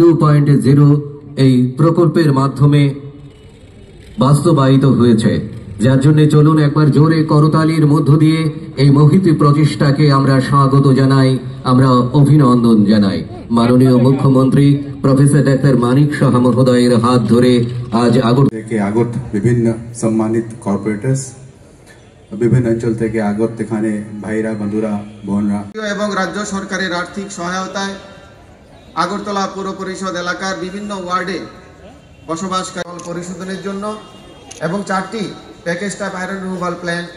2.0 এই প্রকল্পের মাধ্যমে বাস্তবায়িত হয়েছে, যার জন্য চলুন একবার জোরে করতালির মধ্য দিয়ে এই মহতী প্রচেষ্টাকে আমরা স্বাগত জানাই, আমরা অভিনন্দন জানাই। মাননীয় মুখ্যমন্ত্রী প্রফেসর ডাক্তার মানিক সাহা মহোদয়ের হাত ধরে আজ আগত বিভিন্ন সম্মানিত কর্পোরেটর্স, বিভিন্ন অঞ্চল থেকে আগত এখানে ভাইরা, বন্ধুরা, বোনরা এবং রাজ্য সরকারের আর্থিক সহায়তায় আগরতলা পৌর পরিষদ এলাকার বিভিন্ন ওয়ার্ডে বসবাসকারী জল পরিশোধনের জন্য এবং 4টি package type iron removal plant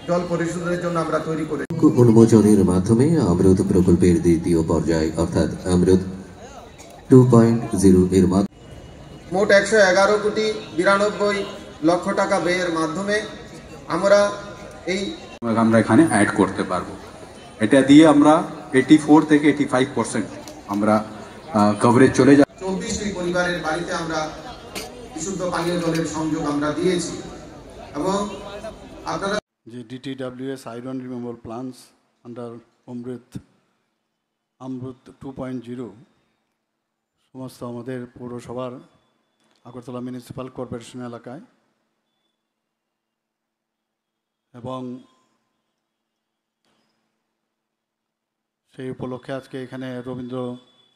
জল পরিশোধনের জন্য আমরা তৈরি করেছি। উন্মোচনের মাধ্যমে অমৃত প্রকল্পের দ্বিতীয় পর্যায় অর্থাৎ অমৃত 2.0 এর মাধ্যমে মোট 111 কোটি 92 লক্ষ টাকা ব্যয়ের মাধ্যমে আমরা এখানে অ্যাড করতে পারবো। এটা দিয়ে আমরা 84 থেকে 85% আমরা কভারেজ চলে যাব। 24টি পরিবারের বাড়িতে আমরা বিশুদ্ধ পানীয় জলের সংযোগ আমরা দিয়েছি। এবং আপনারা যে DTWS iron removal plants under Amrut 2.0 সমস্ত আমাদের পৌরসভার আগরতলা মিউনিসিপ্যাল কর্পোরেশন এলাকায় এবং সেই উপলক্ষে আজকে এখানে রবীন্দ্র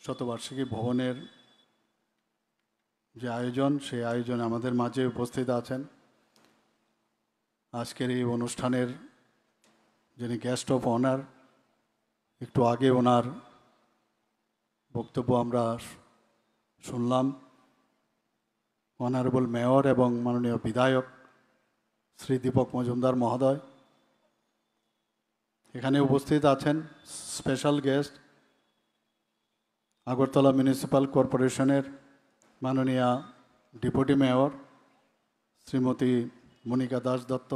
শতবার্ষিকী ভবনের যে আয়োজন, সেই আয়োজনে আমাদের মাঝে উপস্থিত আছেন আজকের এই অনুষ্ঠানের যিনি গেস্ট অফ অনার। একটু আগে ওনার বক্তব্য আমরা শুনলাম। অনারেবল মেয়র এবং মাননীয় বিধায়ক শ্রী দীপক মজুমদার মহোদয় এখানে উপস্থিত আছেন। স্পেশাল গেস্ট আগরতলা মিউনিসিপ্যাল কর্পোরেশনের মাননীয়া ডেপুটি মেয়র শ্রীমতী মনিকা দাস দত্ত।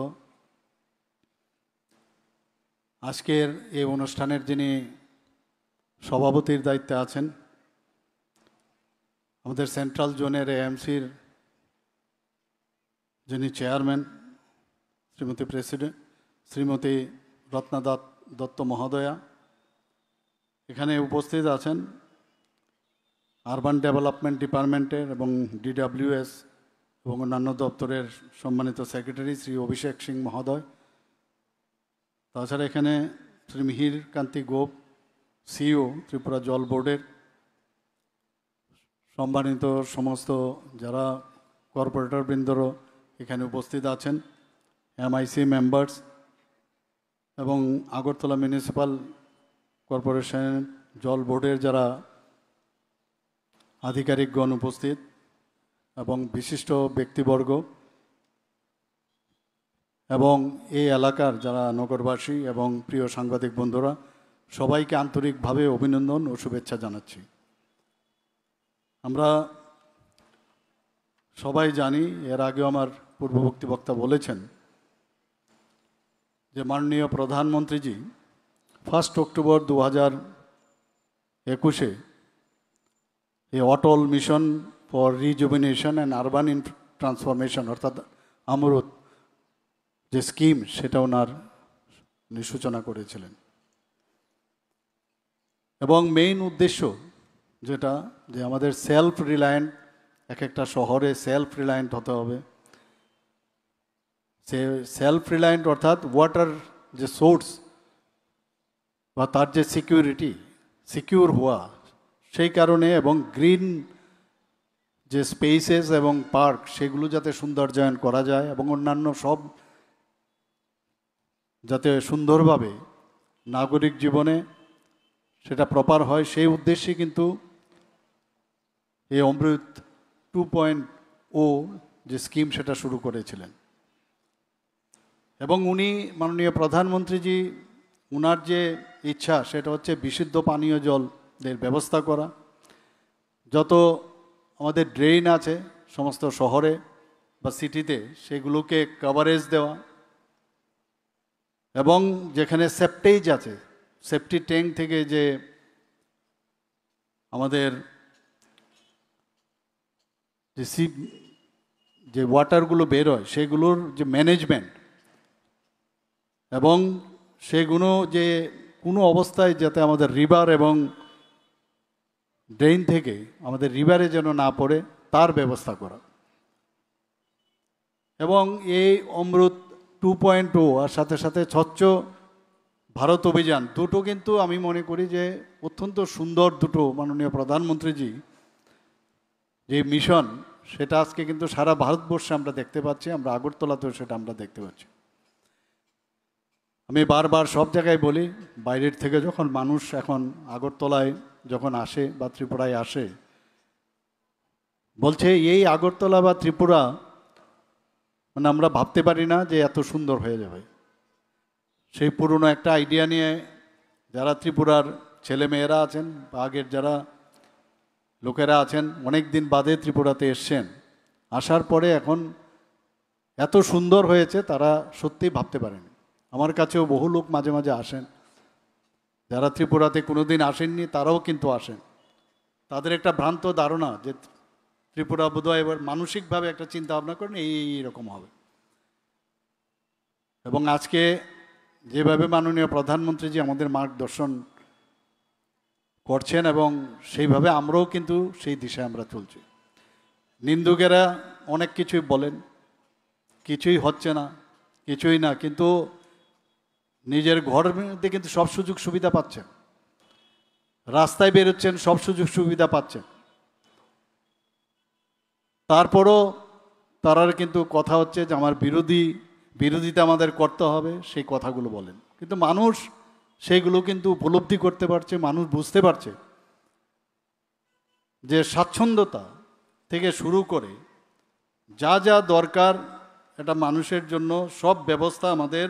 আজকের এই অনুষ্ঠানের যিনি সভাপতির দায়িত্বে আছেন আমাদের সেন্ট্রাল জোনের AMCর যিনি চেয়ারম্যান শ্রীমতী রত্না দত্ত মহোদয়া। এখানে উপস্থিত আছেন আরবান ডেভেলপমেন্ট ডিপার্টমেন্টের এবং DWS এবং অন্যান্য দপ্তরের সম্মানিত সেক্রেটারি শ্রী অভিষেক সিং মহোদয়। তাছাড়া এখানে শ্রী মিহির কান্তি গোপ CEO ত্রিপুরা জল বোর্ডের সম্মানিত সমস্ত যারা কর্পোরেটর বৃন্দরও এখানে উপস্থিত আছেন, MIC মেম্বার্স এবং আগরতলা মিউনিসিপ্যাল কর্পোরেশন জল বোর্ডের যারা আধিকারিকগণ উপস্থিত এবং বিশিষ্ট ব্যক্তিবর্গ এবং এই এলাকার যারা নগরবাসী এবং প্রিয় সাংবাদিক বন্ধুরা, সবাইকে আন্তরিকভাবে অভিনন্দন ও শুভেচ্ছা জানাচ্ছি। আমরা সবাই জানি, এর আগেও আমার পূর্ববর্তী বক্তা বলেছেন যে মাননীয় প্রধানমন্ত্রীজি 1 অক্টোবর 2021 এই Atal mission for rejuvenation and urban transformation অর্থাৎ অমৃত যে স্কিম, সেটা ওনার সূচনা করেছিলেন। এবং মেইন উদ্দেশ্য যেটা যে আমাদের সেলফ রিলায়েন্ট, এক একটা শহরে সেলফ রিলায়েন্ট হতে হবে। সে সেলফ রিলায়েন্ট অর্থাৎ ওয়াটার যে সোর্স বা তার যে সিকিউর হওয়া, সেই কারণে এবং গ্রিন যে স্পেসেস এবং পার্ক সেগুলো যাতে সৌন্দর্যায়ন করা যায় এবং অন্যান্য সব যাতে সুন্দরভাবে নাগরিক জীবনে সেটা প্রপার হয়, সেই উদ্দেশ্যে কিন্তু এই অমৃত 2.0 যে স্কিম সেটা শুরু করেছিলেন। এবং উনি মাননীয় প্রধানমন্ত্রীজি উনার যে ইচ্ছা সেটা হচ্ছে বিশুদ্ধ পানীয় জলের ব্যবস্থা করা। যত আমাদের ড্রেন আছে সমস্ত শহরে বা সিটিতে সেগুলোকে কভারেজ দেওয়া এবং যেখানে সেপ্টেজ আছে, সেপ্টি ট্যাঙ্ক থেকে যে আমাদের যে ওয়াটারগুলো বের হয় সেগুলোর যে ম্যানেজমেন্ট এবং সেগুলো যে কোনো অবস্থায় যাতে আমাদের রিভার এবং ড্রেন থেকে আমাদের রিভারে যেন না পড়ে তার ব্যবস্থা করা। এবং এই অমৃত 2.0 আর সাথে সাথে স্বচ্ছ ভারত অভিযান দুটো কিন্তু আমি মনে করি যে অত্যন্ত সুন্দর দুটো মাননীয় প্রধানমন্ত্রীজি যে মিশন, সেটা আজকে কিন্তু সারা ভারতবর্ষে আমরা দেখতে পাচ্ছি, আমরা আগরতলাতেও সেটা আমরা দেখতে পাচ্ছি। আমি বারবার সব জায়গায় বলি, বাইরের থেকে যখন মানুষ এখন আগরতলায় যখন আসে বা ত্রিপুরায় আসে, বলছে এই আগরতলা বা ত্রিপুরা মানে আমরা ভাবতে পারি না যে এত সুন্দর হয়ে যাবে। সেই পুরনো একটা আইডিয়া নিয়ে যারা ত্রিপুরার ছেলে মেয়েরা আছেন বা আগের যারা লোকেরা আছেন অনেক দিন বাদে ত্রিপুরাতে এসছেন, আসার পরে এখন এত সুন্দর হয়েছে তারা সত্যিই ভাবতে পারেনি। আমার কাছেও বহু লোক মাঝে মাঝে আসেন, যারা ত্রিপুরাতে কোনো দিন আসেননি তারাও কিন্তু আসেন। তাদের একটা ভ্রান্ত ধারণা যে ত্রিপুরা বোধহয় এবার মানসিকভাবে একটা চিন্তা ভাবনা করেন এইরকম হবে। এবং আজকে যেভাবে মাননীয় প্রধানমন্ত্রীজি আমাদের মার্গদর্শন করছেন এবং সেইভাবে আমরাও কিন্তু সেই দিশায় আমরা চলছি। নিন্দুকেরা অনেক কিছুই বলেন, কিছুই হচ্ছে না, কিছুই না, কিন্তু নিজের ঘরের মধ্যে কিন্তু সব সুযোগ সুবিধা পাচ্ছেন, রাস্তায় বেরোচ্ছেন সব সুযোগ সুবিধা পাচ্ছেন, তারপরও তারার কিন্তু কথা হচ্ছে যে আমার বিরোধিতা আমাদের করতে হবে, সেই কথাগুলো বলেন। কিন্তু মানুষ সেইগুলো কিন্তু উপলব্ধি করতে পারছে, মানুষ বুঝতে পারছে যে স্বাচ্ছন্দ্যতা থেকে শুরু করে যা যা দরকার এটা মানুষের জন্য সব ব্যবস্থা আমাদের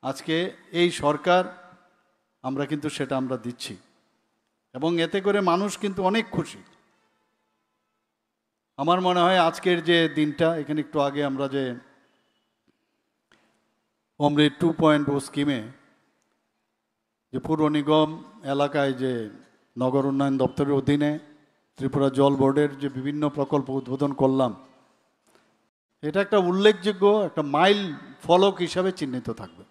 আজকে এই সরকার আমরা কিন্তু সেটা আমরা দিচ্ছি এবং এতে করে মানুষ কিন্তু অনেক খুশি। আমার মনে হয় আজকের যে দিনটা, এখানে একটু আগে আমরা যে অমৃত 2.0 স্কিমে যে পৌর নিগম এলাকায় যে নগর উন্নয়ন দপ্তরের অধীনে ত্রিপুরা জল বোর্ডের যে বিভিন্ন প্রকল্প উদ্বোধন করলাম, এটা একটা উল্লেখযোগ্য একটা মাইল ফলক হিসাবে চিহ্নিত থাকবে।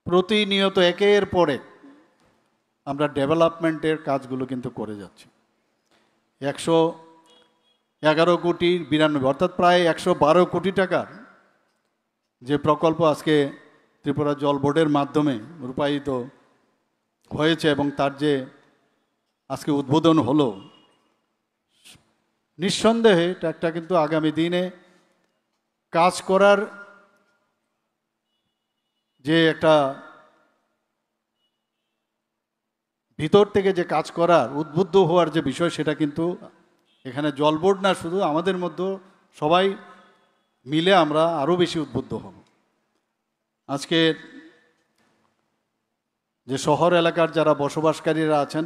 প্রতিনিয়ত একের পরে আমরা ডেভেলপমেন্টের কাজগুলো কিন্তু করে যাচ্ছি। 111 কোটি 92 অর্থাৎ প্রায় 112 কোটি টাকার যে প্রকল্প আজকে ত্রিপুরা জল বোর্ডের মাধ্যমে রূপায়িত হয়েছে এবং তার যে আজকে উদ্বোধন হলো, নিঃসন্দেহে এটা একটা কিন্তু আগামী দিনে কাজ করার যে একটা ভিতর থেকে যে কাজ করার উদ্বুদ্ধ হওয়ার যে বিষয়, সেটা কিন্তু এখানে জল বোর্ড না, শুধু আমাদের মধ্যে সবাই মিলে আমরা আরও বেশি উদ্বুদ্ধ হব। আজকে যে শহর এলাকার যারা বসবাসকারীরা আছেন,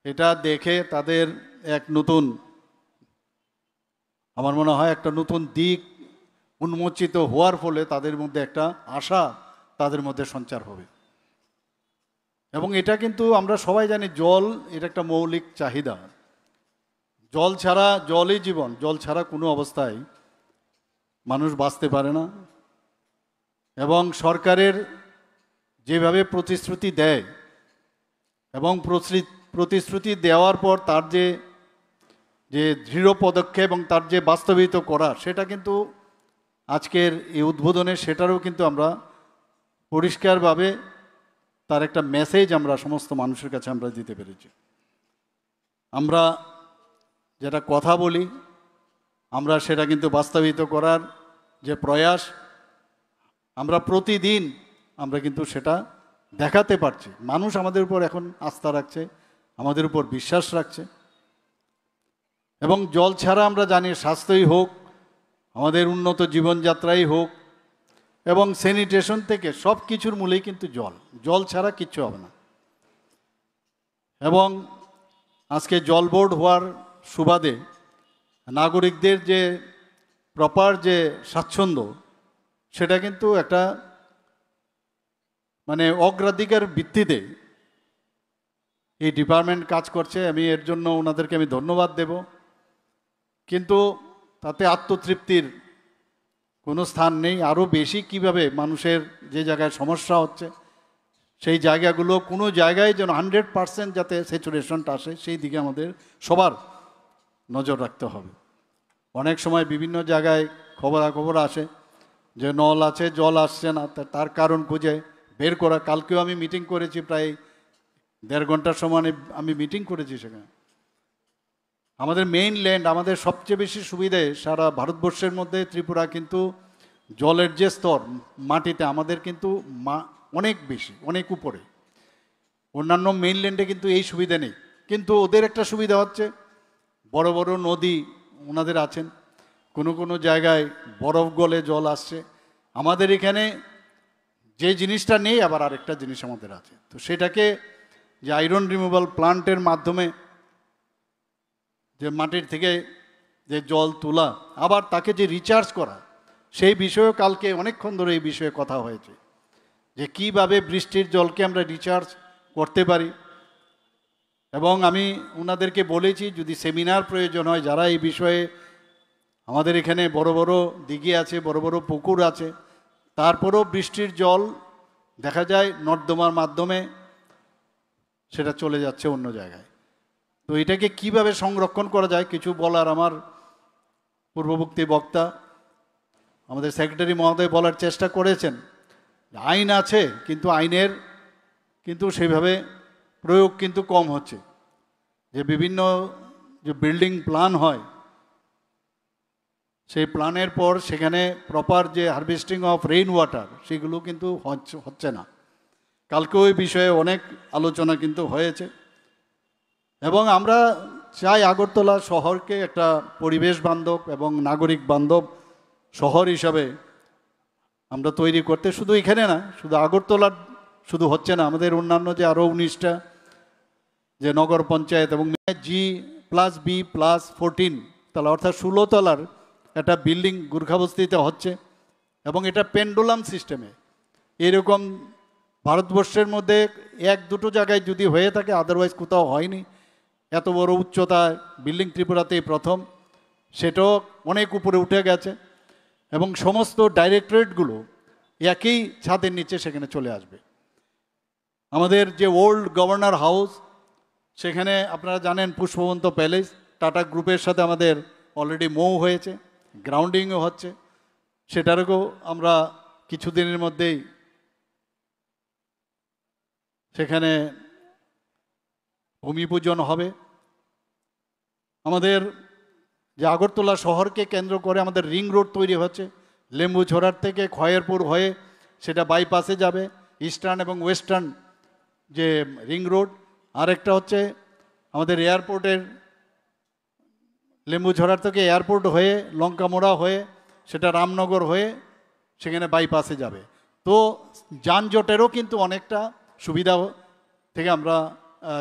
এটা দেখে তাদের এক নতুন, আমার মনে হয় একটা নতুন দিক উন্মোচিত হওয়ার ফলে তাদের মধ্যে একটা আশা তাদের মধ্যে সঞ্চার হবে। এবং এটা কিন্তু আমরা সবাই জানি জল এটা একটা মৌলিক চাহিদা, জল ছাড়া, জলই জীবন, জল ছাড়া কোনো অবস্থায় মানুষ বাঁচতে পারে না। এবং সরকারের যেভাবে প্রতিশ্রুতি দেয় এবং প্রতিশ্রুতি দেওয়ার পর তার যে দৃঢ় পদক্ষেপ এবং তার যে বাস্তবায়িত করা, সেটা কিন্তু আজকের এই উদ্বোধনে সেটারও কিন্তু আমরা পরিষ্কারভাবে তার একটা মেসেজ আমরা সমস্ত মানুষের কাছে আমরা দিতে পেরেছি। আমরা যেটা কথা বলি, আমরা সেটা কিন্তু বাস্তবায়িত করার যে প্রয়াস, আমরা প্রতিদিন আমরা কিন্তু সেটা দেখাতে পারছি। মানুষ আমাদের উপর এখন আস্থা রাখছে, আমাদের উপর বিশ্বাস রাখছে। এবং জল ছাড়া আমরা জানি স্বাস্থ্যই হোক, আমাদের উন্নত জীবনযাত্রাই হোক এবং স্যানিটেশন থেকে সব কিছুর মূলেই কিন্তু জল, জল ছাড়া কিচ্ছু হবে না। এবং আজকে জল বোর্ড হওয়ার সুবাদে নাগরিকদের যে প্রপার যে স্বাচ্ছন্দ্য, সেটা কিন্তু একটা মানে অগ্রাধিকার ভিত্তিতে এই ডিপার্টমেন্ট কাজ করছে। আমি এর জন্য ওনাদেরকে আমি ধন্যবাদ দেব। কিন্তু তাতে আত্মতৃপ্তির কোনো স্থান নেই। আরও বেশি কিভাবে মানুষের যে জায়গায় সমস্যা হচ্ছে সেই জায়গাগুলো কোনো জায়গায় যেন 100% যাতে স্যাচুরেশনটা আসে সেই দিকে আমাদের সবার নজর রাখতে হবে। অনেক সময় বিভিন্ন জায়গায় খবরাখবর আসে যে নল আছে জল আসছে না, তার কারণ খুঁজে বের করা। কালকেও আমি মিটিং করেছি, প্রায় 1.5 ঘন্টার সময় আমি মিটিং করেছি সেখানে। আমাদের মেইনল্যান্ড, আমাদের সবচেয়ে বেশি সুবিধে সারা ভারতবর্ষের মধ্যে ত্রিপুরা কিন্তু জলের যে স্তর মাটিতে আমাদের কিন্তু অনেক বেশি, অনেক উপরে। অন্যান্য মেইনল্যান্ডে কিন্তু এই সুবিধা নেই, কিন্তু ওদের একটা সুবিধা হচ্ছে বড় বড় নদী ওনাদের আছেন, কোনো কোনো জায়গায় বরফ গলে জল আসছে। আমাদের এখানে যে জিনিসটা নেই আবার আরেকটা জিনিস আমাদের আছে, তো সেটাকে যে আয়রন রিমুভাল প্লান্টের মাধ্যমে যে মাটির থেকে যে জল তোলা আবার তাকে যে রিচার্জ করা, সেই বিষয়েও কালকে অনেকক্ষণ ধরে এই বিষয়ে কথা হয়েছে যে কিভাবে বৃষ্টির জলকে আমরা রিচার্জ করতে পারি। এবং আমি ওনাদেরকে বলেছি যদি সেমিনার প্রয়োজন হয়, যারা এই বিষয়ে, আমাদের এখানে বড় বড় দিঘি আছে, বড় বড় পুকুর আছে, তারপরেও বৃষ্টির জল দেখা যায় নর্দমার মাধ্যমে সেটা চলে যাচ্ছে অন্য জায়গায়। তো এটাকে কিভাবে সংরক্ষণ করা যায় কিছু বলার আমার পূর্ববর্তী বক্তা আমাদের সেক্রেটারি মহোদয় বলার চেষ্টা করেছেন। আইন আছে কিন্তু আইনের কিন্তু সেভাবে প্রয়োগ কিন্তু কম হচ্ছে। যে বিভিন্ন যে বিল্ডিং প্ল্যান হয় সেই প্ল্যানের পর সেখানে প্রপার যে হারভেস্টিং অফ রেইন ওয়াটার সেগুলো কিন্তু হচ্ছে না। কালকেও ওই বিষয়ে অনেক আলোচনা কিন্তু হয়েছে। এবং আমরা চাই আগরতলা শহরকে একটা পরিবেশ বান্ধব এবং নাগরিক বান্ধব শহর হিসাবে আমরা তৈরি করতে, শুধু এখানে না, শুধু আগরতলার শুধু হচ্ছে না, আমাদের অন্যান্য যে আরও 19টা যে নগর পঞ্চায়েত এবং G+B+14 তলা অর্থাৎ 16 তলার একটা বিল্ডিং গুর্খাবস্তিতে হচ্ছে এবং এটা পেন্ডুলাম সিস্টেমে। এরকম ভারতবর্ষের মধ্যে 1-2 জায়গায় যদি হয়ে থাকে, আদারওয়াইজ কোথাও হয়নি। এত বড় উচ্চতায় বিল্ডিং ত্রিপুরাতেই প্রথম, সেটাও অনেক উপরে উঠে গেছে এবং সমস্ত ডাইরেক্টরেটগুলো একই ছাদের নিচে সেখানে চলে আসবে। আমাদের যে ওল্ড গভর্নর হাউস সেখানে আপনারা জানেন পুষ্পবন্ত প্যালেস টাটা গ্রুপের সাথে আমাদের অলরেডি মৌ হয়েছে, গ্রাউন্ডিংও হচ্ছে, সেটারও আমরা কিছুদিনের মধ্যেই সেখানে ভূমি পূজন হবে। আমাদের যে আগরতলা শহরকে কেন্দ্র করে আমাদের রিং রোড তৈরি হচ্ছে, লেম্বুঝোড়ার থেকে খয়েরপুর হয়ে সেটা বাইপাসে যাবে, ইস্টার্ন এবং ওয়েস্টার্ন যে রিং রোড। আরেকটা হচ্ছে আমাদের এয়ারপোর্টের লেম্বুঝোড়ার থেকে এয়ারপোর্ট হয়ে লঙ্কামোড়া হয়ে সেটা রামনগর হয়ে সেখানে বাইপাসে যাবে। তো যানজটেরও কিন্তু অনেকটা সুবিধা থেকে আমরা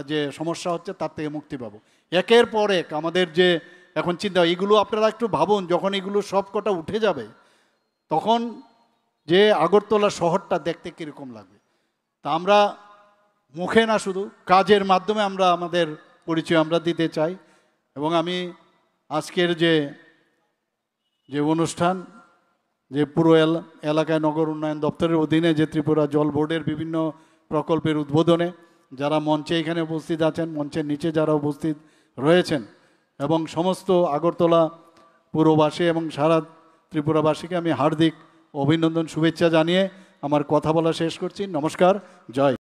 যে সমস্যা হচ্ছে তার থেকে মুক্তি পাবো। একের পর এক আমাদের যে এখন চিন্তা, এগুলো আপনারা একটু ভাবুন, যখন এগুলো সব কটা উঠে যাবে তখন যে আগরতলা শহরটা দেখতে কীরকম লাগবে। তা আমরা মুখে না, শুধু কাজের মাধ্যমে আমরা আমাদের পরিচয় আমরা দিতে চাই। এবং আমি আজকের যে অনুষ্ঠান, যে পুরো এলাকায় নগর উন্নয়ন দপ্তরের অধীনে যে ত্রিপুরা জল বোর্ডের বিভিন্ন প্রকল্পের উদ্বোধনে যারা মঞ্চে এখানে উপস্থিত আছেন, মঞ্চের নিচে যারা উপস্থিত রয়েছেন এবং সমস্ত আগরতলা পুরবাসী এবং সারা ত্রিপুরাবাসীকে আমি হার্দিক অভিনন্দন শুভেচ্ছা জানিয়ে আমার কথা বলা শেষ করছি। নমস্কার, জয়।